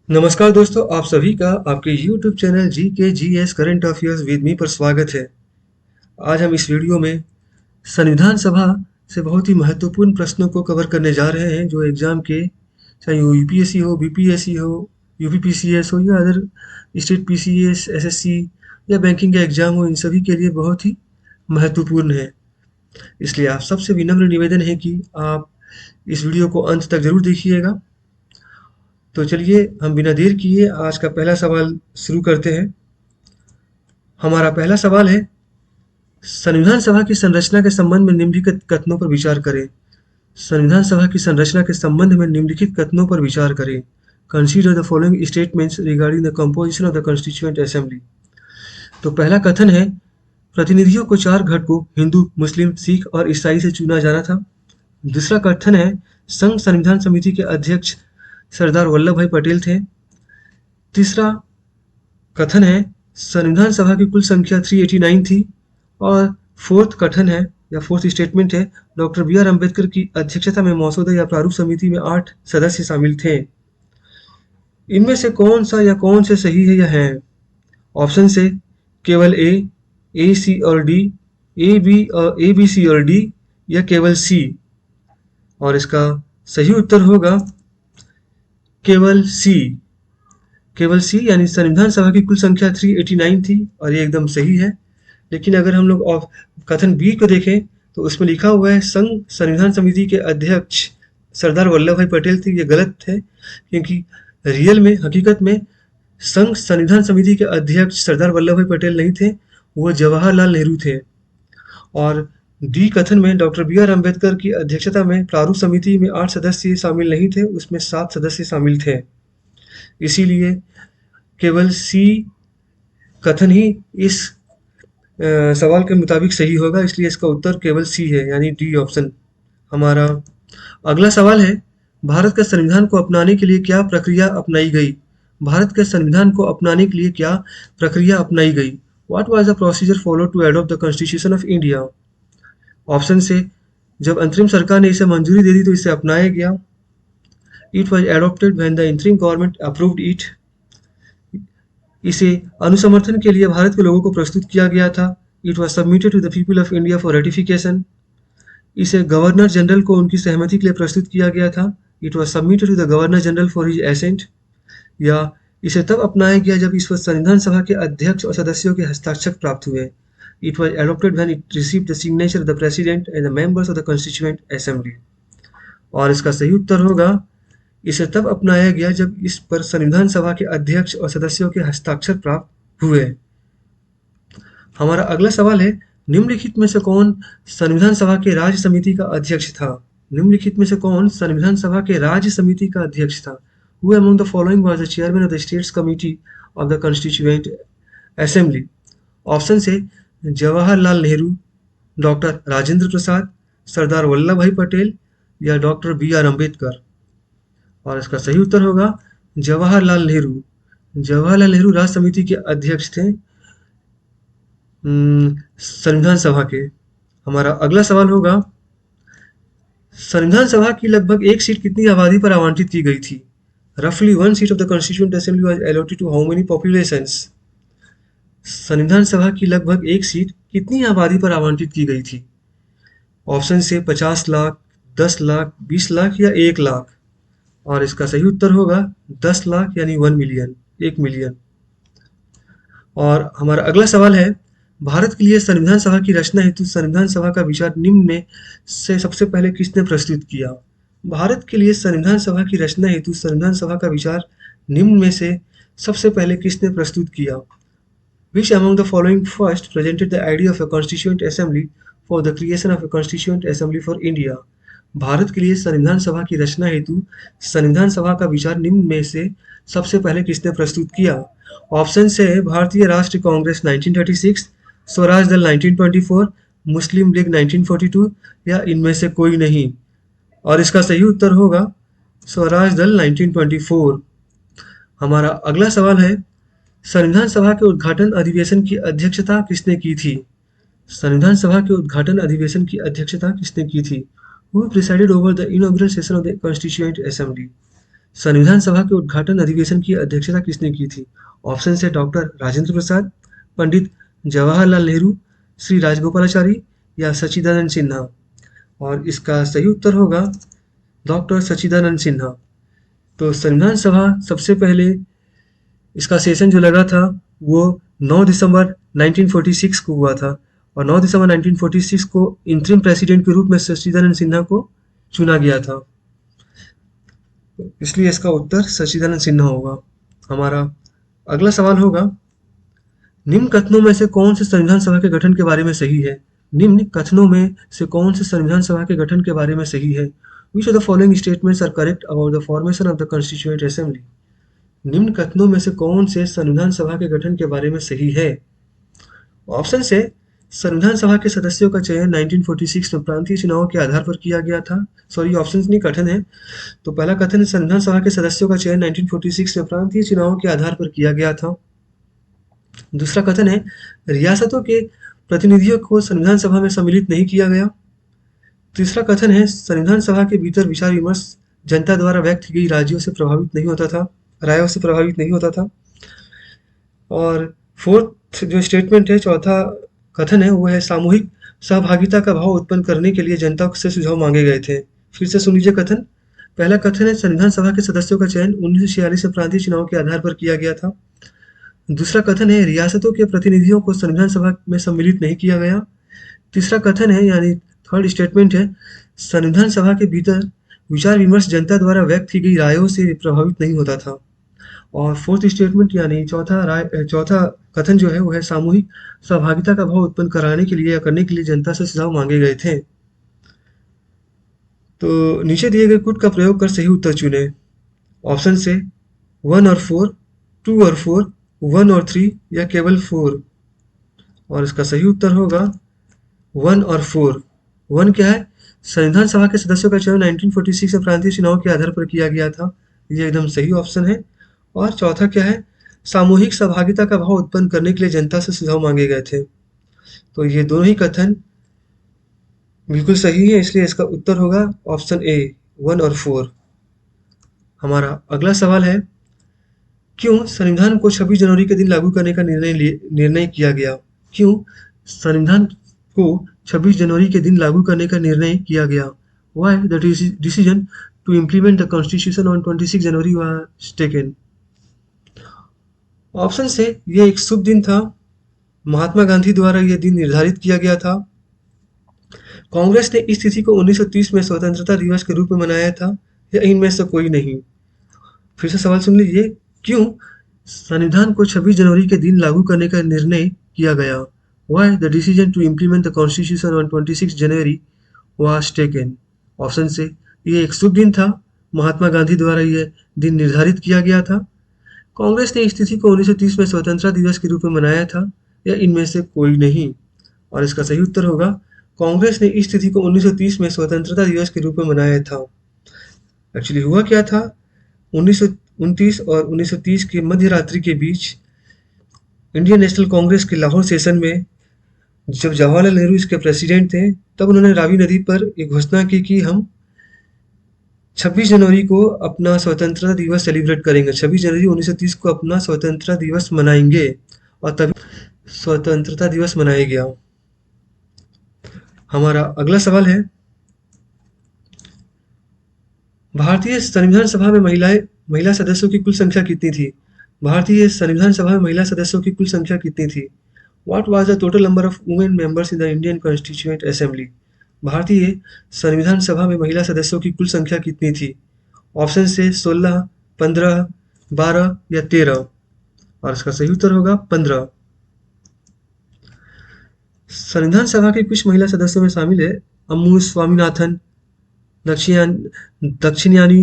नमस्कार दोस्तों, आप सभी का आपके YouTube चैनल जी के G S current affairs with me पर स्वागत है। आज हम इस वीडियो में संविधान सभा से बहुत ही महत्वपूर्ण प्रश्नों को कवर करने जा रहे हैं जो एग्जाम के, चाहे वो यूपीएससी हो, बीपीएससी हो, यूपीपीसीएस हो या अदर स्टेट पीसीएस, एसएससी या बैंकिंग का एग्जाम हो, इन सभी के लिए बहुत ही महत्वपूर्ण है। इसलिए आप सबसे विनम्र निवेदन है कि आप इस वीडियो को अंत तक जरूर देखिएगा। तो चलिए हम बिना देर किए आज का पहला सवाल शुरू करते हैं। हमारा पहला सवाल है, संविधान सभा की संरचना के संबंध में निम्नलिखित कथनों पर विचार करें। संविधान सभा की संरचना के संबंध में निम्नलिखित कथनों पर विचार करें। Consider the following statements regarding the composition of the constituent assembly. तो पहला कथन है, प्रतिनिधियों को 4 घटकों हिंदू, मुस्लिम, सिख और ईसाई से चुना जाना था। दूसरा कथन है, संघ संविधान समिति के अध्यक्ष सरदार वल्लभ भाई पटेल थे। तीसरा कथन है, संविधान सभा की कुल संख्या 389 थी। और फोर्थ कथन है या फोर्थ स्टेटमेंट है, डॉक्टर बी आर अम्बेडकर की अध्यक्षता में मसौदा या प्रारूप समिति में 8 सदस्य शामिल थे। इनमें से कौन सा या कौन से सही है या है? ऑप्शन से केवल ए सी और डी, ए बी सी और डी, या केवल सी। और इसका सही उत्तर होगा केवल सी। केवल सी यानी संविधान सभा की कुल संख्या 389 थी और ये एकदम सही है। लेकिन अगर हम लोग कथन बी को देखें तो उसमें लिखा हुआ है संघ संविधान समिति के अध्यक्ष सरदार वल्लभ भाई पटेल थे। ये गलत है क्योंकि रियल में, हकीकत में संघ संविधान समिति के अध्यक्ष सरदार वल्लभ भाई पटेल नहीं थे, वो जवाहरलाल नेहरू थे। और डी कथन में डॉक्टर बी आर अम्बेडकर की अध्यक्षता में प्रारूप समिति में 8 सदस्य शामिल नहीं थे, उसमें 7 सदस्य शामिल थे। इसीलिए केवल सी कथन ही इस सवाल के मुताबिक सही होगा, इसलिए इसका उत्तर केवल सी है यानी डी ऑप्शन। हमारा अगला सवाल है, भारत के संविधान को अपनाने के लिए क्या प्रक्रिया अपनाई गई? भारत के संविधान को अपनाने के लिए क्या प्रक्रिया अपनाई गई? What was the procedure followed to adopt the constitution of India? Option से, जब अंतरिम सरकार ने इसे मंजूरी दे दी तो इसे अपनाया गया। It was adopted when the interim government approved it. इसे अनुसमर्थन के लिए भारत के लोगों को प्रस्तुत किया गया था। It was submitted to the people of India for ratification. इसे गवर्नर जनरल को उनकी सहमति के लिए प्रस्तुत किया गया था। It was submitted to the governor general for his assent. या इसे तब अपनाया गया जब इस पर संविधान सभा के अध्यक्ष और सदस्यों के हस्ताक्षर प्राप्त हुए। It was adopted when it received the signature of the president and the members of the constituent assembly. और इसका सही उत्तर होगा, इसे तब अपनाया गया जब इस पर संविधान सभा के अध्यक्ष और सदस्यों के हस्ताक्षर प्राप्त हुए। हमारा अगला सवाल है, निम्नलिखित में से कौन संविधान सभा के राज्य समिति का अध्यक्ष था? निम्नलिखित में से कौन संविधान सभा के राज्य समिति का अध्यक्ष था? Who among the following was the chairman of the States Committee of the Constituent Assembly? Option से जवाहरलाल नेहरू, डॉक्टर राजेंद्र प्रसाद, सरदार वल्लभ भाई पटेल या डॉक्टर बी आर अम्बेडकर। और इसका सही उत्तर होगा जवाहरलाल नेहरू। जवाहरलाल नेहरू राज्य समिति के अध्यक्ष थे संविधान सभा के। हमारा अगला सवाल होगा, संविधान सभा की लगभग 1 सीट कितनी आबादी पर आवंटित की गई थी? रफली 1 seat of the constituent assembly was allotted to how many populations? संविधान सभा की लगभग 1 सीट कितनी आबादी पर आवंटित की गई थी? ऑप्शन से 50 लाख, 10 लाख, 20 लाख या 1 लाख। और इसका सही उत्तर होगा 10 लाख यानी 1 मिलियन, 1 मिलियन। और हमारा अगला सवाल है, भारत के लिए संविधान सभा की रचना हेतु संविधान सभा का विचार निम्न में से सबसे पहले किसने प्रस्तुत किया? भारत के लिए संविधान सभा की रचना हेतु संविधान सभा का विचार निम्न में से सबसे पहले किसने प्रस्तुत किया? Which among the following first presented the idea of a constituent assembly for the creation of a constituent assembly for India? Bharat के लिए संविधान सभा की रचना हेतु संविधान सभा का विचार निम्न में से सबसे पहले किसने प्रस्तुत किया? ऑप्शन से भारतीय राष्ट्रीय कांग्रेस 1936, स्वराज दल 1924, मुस्लिम लीग 1942 या इनमें से कोई नहीं। और इसका सही उत्तर होगा स्वराज दल 1924। हमारा अगला सवाल है, संविधान सभा के उद्घाटन अधिवेशन की अध्यक्षता किसने की थी? संविधान सभा के उद्घाटन अधिवेशन की अध्यक्षता किसने की थी? Who presided over the inaugural session of the Constituent Assembly? संविधान सभा के उद्घाटन अधिवेशन की अध्यक्षता किसने की थी? ऑप्शन है डॉक्टर राजेंद्र प्रसाद, पंडित जवाहरलाल नेहरू, श्री राजगोपालाचारी या सच्चिदानंद सिन्हा। और इसका सही उत्तर होगा डॉक्टर सच्चिदानंद सिन्हा। तो संविधान सभा सबसे पहले इसका सेशन जो लगा था वो 9 दिसंबर 1946 को हुआ था और 9 दिसंबर 1946 को इंटरिम प्रेसिडेंट के रूप में सच्चिदानंद सिन्हा को चुना गया था, इसलिए इसका उत्तर सच्चिदानंद सिन्हा होगा। हमारा अगला सवाल होगा, निम्न कथनों में से कौन से संविधान सभा के गठन के बारे में सही है? निम्न कथनों में से कौन से संविधान सभा के गठन के बारे में सही है? Which of the following statements are correct about the formation of the Constituent Assembly? निम्न कथनों में से कौन से संविधान सभा के गठन के बारे में सही है? ऑप्शन से संविधान सभा के सदस्यों का चयन 1946 में प्रांतीय चुनावों के आधार पर किया गया था। सॉरी, ऑप्शन नहीं, कथन है। तो पहला कथन है संविधान सभा के सदस्यों का चयन 1946 में प्रांतीय चुनावों के आधार पर किया गया था। दूसरा कथन है रियासतों के प्रतिनिधियों को संविधान सभा में सम्मिलित नहीं किया गया। तीसरा कथन है संविधान सभा के भीतर विचार विमर्श जनता द्वारा व्यक्त की गई रायों से प्रभावित नहीं होता था। और फोर्थ जो स्टेटमेंट है, चौथा कथन है, वो है सामूहिक सहभागिता का भाव उत्पन्न करने के लिए जनता से सुझाव मांगे गए थे। फिर से सुन लीजिए कथन। पहला कथन है संविधान सभा के सदस्यों का चयन 1946 में प्रांतीय चुनाव के आधार पर किया गया था। दूसरा कथन है रियासतों के प्रतिनिधियों को संविधान सभा में सम्मिलित नहीं किया गया। तीसरा कथन है यानी थर्ड स्टेटमेंट है संविधान सभा के भीतर विचार विमर्श जनता द्वारा व्यक्त की गई रायों से प्रभावित नहीं होता था। और फोर्थ स्टेटमेंट यानी चौथा कथन जो है वो है सामूहिक सहभागिता का भाव उत्पन्न कराने के लिए या करने के लिए जनता से सुझाव मांगे गए थे। तो नीचे दिए गए कूट का प्रयोग कर सही उत्तर चुने। ऑप्शन से 1 और 4, 2 और 4, 1 और 3 या केवल 4। और इसका सही उत्तर होगा 1 और 4। 1 क्या है? संविधान सभा के सदस्यों का चयन 1946 में प्रांतीय चुनाव के आधार पर किया गया था, ये एकदम सही ऑप्शन है। और चौथा क्या है? सामूहिक सहभागिता का भाव उत्पन्न करने के लिए जनता से सुझाव मांगे गए थे। तो ये दोनों ही कथन बिल्कुल सही है, इसलिए इसका उत्तर होगा ऑप्शन ए 1 और 4। हमारा अगला सवाल है, क्यों संविधान को 26 जनवरी के दिन लागू करने का निर्णय किया गया? क्यों संविधान को 26 जनवरी के दिन लागू करने का निर्णय किया गया? Why the decision to implement the Constitution on 26 January was taken? Option से ये एक शुभ दिन था, महात्मा गांधी द्वारा यह दिन निर्धारित किया गया था, कांग्रेस ने इस तिथि को 1930 में स्वतंत्रता दिवस के रूप में मनाया था, या इनमें से कोई नहीं। फिर से सवाल सुन लीजिए, क्यों संविधान को 26 जनवरी के दिन लागू करने का निर्णय किया गया? Why the decision to implement the Constitution on 26 January was taken? Option से ये एक शुभ दिन था, महात्मा गांधी द्वारा यह दिन निर्धारित किया गया था, कांग्रेस ने इस तिथि को 1930 में स्वतंत्रता दिवस के रूप में मनाया था, या इनमें से कोई नहीं। और इसका सही उत्तर होगा कांग्रेस ने इस तिथि को 1930 में स्वतंत्रता दिवस के रूप में मनाया था। एक्चुअली हुआ क्या था, 1929 और 1930 के मध्य रात्रि के बीच इंडियन नेशनल कांग्रेस के लाहौर सेशन में जब जवाहरलाल नेहरू इसके प्रेसिडेंट थे, तब उन्होंने रावी नदी पर एक घोषणा की कि हम 26 जनवरी को अपना स्वतंत्रता दिवस सेलिब्रेट करेंगे। 26 जनवरी 1930 को अपना स्वतंत्रता दिवस मनाएंगे, और तभी स्वतंत्रता दिवस मनाया गया। हमारा अगला सवाल है, भारतीय संविधान सभा में महिला सदस्यों की कुल संख्या कितनी थी? भारतीय संविधान सभा में महिला सदस्यों की कुल संख्या कितनी थी? What was the total number of women members in the Indian Constituent Assembly? भारतीय संविधान सभा में महिला सदस्यों की कुल संख्या कितनी थी? ऑप्शन से 16, 15, 12 या 13। और इसका सही उत्तर होगा 15। संविधान सभा के कुछ महिला सदस्यों में शामिल है अम्मू स्वामीनाथन, दक्षिणयानी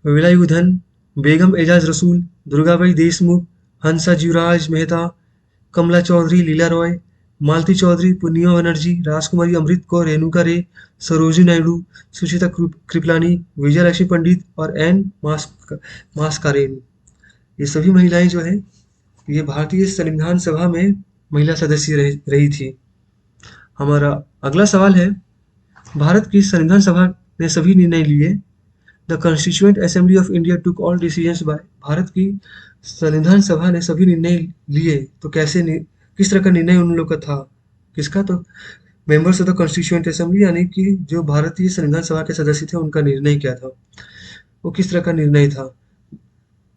वेलायुधन, बेगम एजाज रसूल, दुर्गाबाई देशमुख, हंसा जीवराज मेहता, कमला चौधरी, लीला रॉय, मालती चौधरी, पूर्णिमा बनर्जी, राजकुमारी अमृत कौर, रेणुका रे, सरोजिनी नायडू, सुचिता कृपलानी, विजयलक्ष्मी पंडित और एन मास्कारेन। ये सभी महिलाएं जो है ये भारतीय संविधान सभा में महिला सदस्य रही थी। हमारा अगला सवाल है, भारत की संविधान सभा ने सभी निर्णय लिए the constituent assembly of India took all decisions bye, Bharat की संविधान सभा ने सभी निर्णय लिए। तो किस तरह का निर्णय उन लोग का था? किसका? तो members of the constituent assembly, यानी कि जो भारतीय संविधान सभा के सदस्य थे उनका निर्णय क्या था? वो किस तरह का निर्णय था?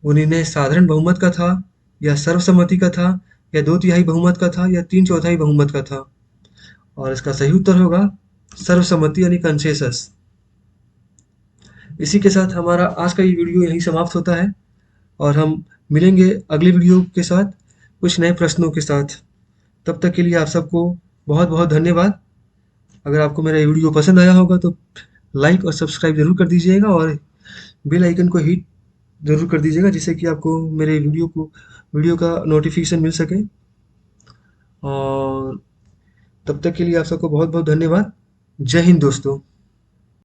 वो निर्णय साधारण बहुमत का था, या सर्वसम्मति का था, या 2/3 बहुमत का था, या 3/4 बहुमत का था? और इसका सही उत्तर होगा सर्वसम्मति यानी कंसेंसस। इसी के साथ हमारा आज का ये वीडियो यहीं समाप्त होता है, और हम मिलेंगे अगली वीडियो के साथ कुछ नए प्रश्नों के साथ। तब तक के लिए आप सबको बहुत बहुत धन्यवाद। अगर आपको मेरा ये वीडियो पसंद आया होगा तो लाइक और सब्सक्राइब ज़रूर कर दीजिएगा, और बेल आइकन को हिट ज़रूर कर दीजिएगा, जिससे कि आपको मेरे वीडियो का नोटिफिकेशन मिल सके। और तब तक के लिए आप सबको बहुत बहुत धन्यवाद। जय हिंद दोस्तों।